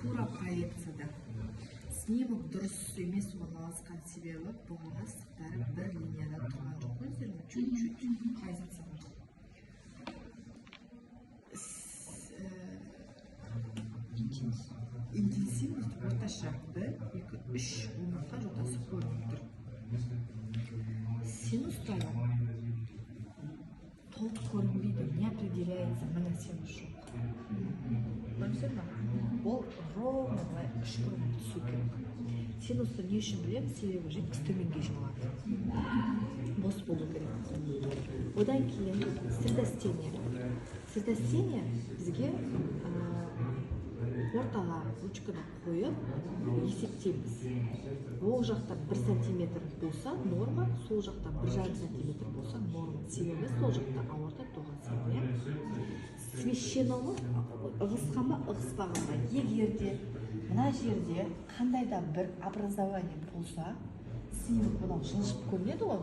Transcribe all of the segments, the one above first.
тура проекцияда снимок дұрыс емес орналасқан себебі бұғана сызықтары бір линияда тұрған жоқ қой, чуть-чуть разница бар. Интенсивность орташа 1, 2, 3 омыртқа жотасы көрініп тұр. Синустары толық көрінбейді, не определяется, мына синус жоқ. Ол ровно былай үшкіріп түсу керек. Синусты не үшін білем? Себебі жидкость төменге жиналады. Бос болу керек. Одан кейін средостение. Средостение бізге ортаға ручканы қойып есептейміз. Ол жақта 1 сантиметр болса норма, сол жақта 1,5 сантиметр болса норма. Себебі сол жақта аорта тоған себебі. Смещеномы ығысқан ба, ығыспаған ба. Егерде мына жерде қандай да бір образование болса, снимок мынау жылжып көрінеді ғой.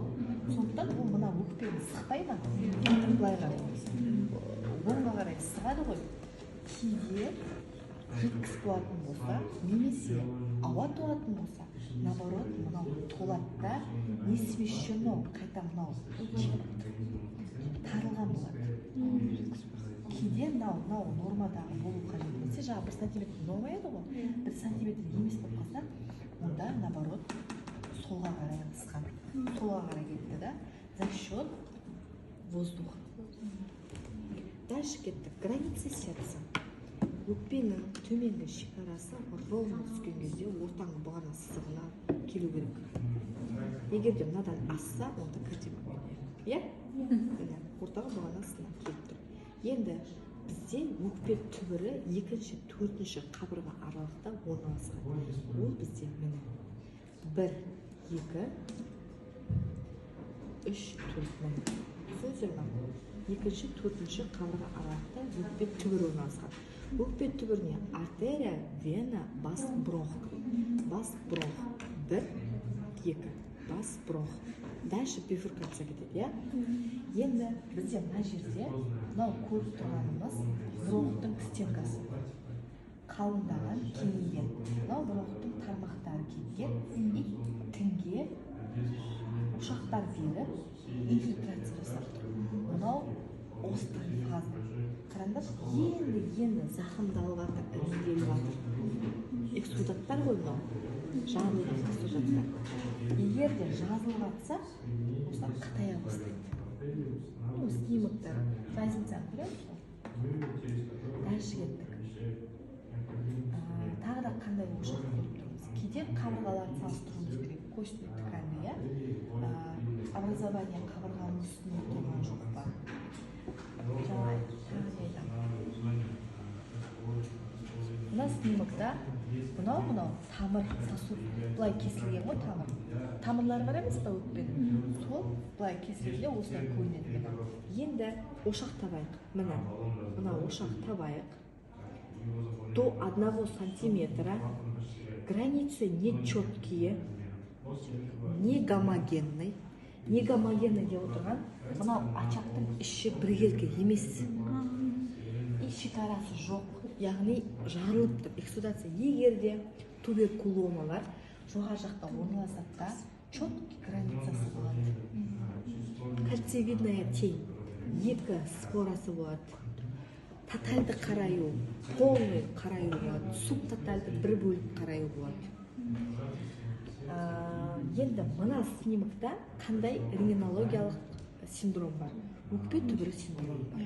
Сондықтан ол мына өкпені сықпай ма? Былай қарай. Оңға қарай сығады ғой. Кейде жидкость болатын болса, немесе ауа толатын болса, наоборот, мынау толады да, не смещено, қайта мынау тарылған болады. Кейде мынау нормадағы болу қажет болса, жаңа 1 сантиметр норма еді ғой, 1 сантиметр емес болып қалса, онда наоборот солға қарай ығысқан, солға қарай кетті да, за счет воздуха. Дальше кеттік, граница сердца. Өкпенің төменгі шекарасы ровно түскен кезде ортаңғы бұғана сызығына келу керек. Егерде мынадан асса, онда картина көрінеді. Иә? Ортаңғы бұғана сызығына келіп тұр. Енді бізде өкпе түбірі 2-4 қабырға аралықта орналасқан. Ол бізде міне 1, 2, 3, 4 міне. Сөздер ма? 2-4 қабырға аралықта өкпе түбірі орналасқан. Өкпе түбіріне артерия, вена, бас, бронх. Бас, бронх. 1, 2, бас, бронх. Дальше бифуркация кетеді, иә? Енді бізде мына жерде мынау көріп тұрғанымыз бронхтың стенкасы. Қалыңдаған, кеңейген. Мынау бронхтың тармақтары кеткен, и тінге ошақтар беріп, инфильтрация жасап тұр. Мынау острый фаза. Қараңдар, енді зақымдалып жатыр, іріңделіп жатыр. Эксудаттар ғой мынау. Жазылған эксудаттар. Егер де жазылып жатса, осылар қытая бастайды. Снимоктар разницаны көреміз ғой. Дальше кеттік. Тағы да қандай ошақ көріп тұрмыз. Кейде қабырғаларды салыстыруымыз керек. Костный тканья, образование қабырғаның үстінде тұрған жоқ па. Мына снимокта мынау тамыр, сосуд былай кесілген ғой тамыр. Тамырлары бар емес па өкпенің? Сол былай кесілгенде осылай көрінеді. Енді ошақ табайық. Мына ошақ табайық. До 1 сантиметра границы нечеткие, не гомогенный. Не гомогенный деп отырған, мынау ачақтың іші біркелкі емес. И шекарасы жоқ, яғни жарылып тұр. Эксудация. Егерде туберкуломалар жоғары жақта орналасса, четкий границасы болады. Кальцевидная тень, 2 спорасы болады. Тотальды қараю, полный қараю болады. Субтотальды бір бөлік қараю болады. Енді мына снимокта қандай рентгенологиялық синдром бар? Өкпе түбірі синдром бар.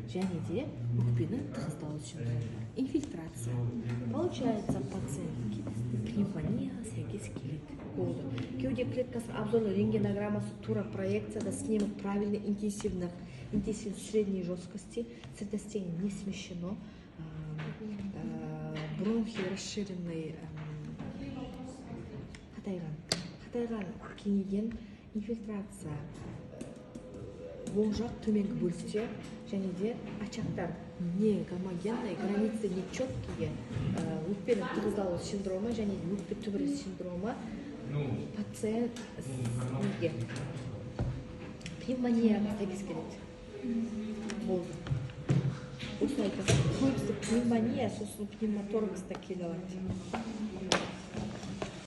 Және де өкпенің тығыздалу синдромы бар. Инфильтрация. Получается, пациентке пневмонияға сәйкес келеді. Кеуде клеткасы обзорной рентгенограммасы, тура проекцияда снимок правильно интенсивных средней жесткости, средостение не смещено, бронхи расширенный, қатайған кеңейген, инфильтрация оң жақ төменгі бөлікте, және де ачақтар не гомогенный, границы нечеткие, өкпенің тығыздалу синдромы және өкпе түбірі синдромы пациент пневмонияға сәйкес келеді. Болды. осылай айтады көбісі пневмония сосын пневмоторакста келіп алады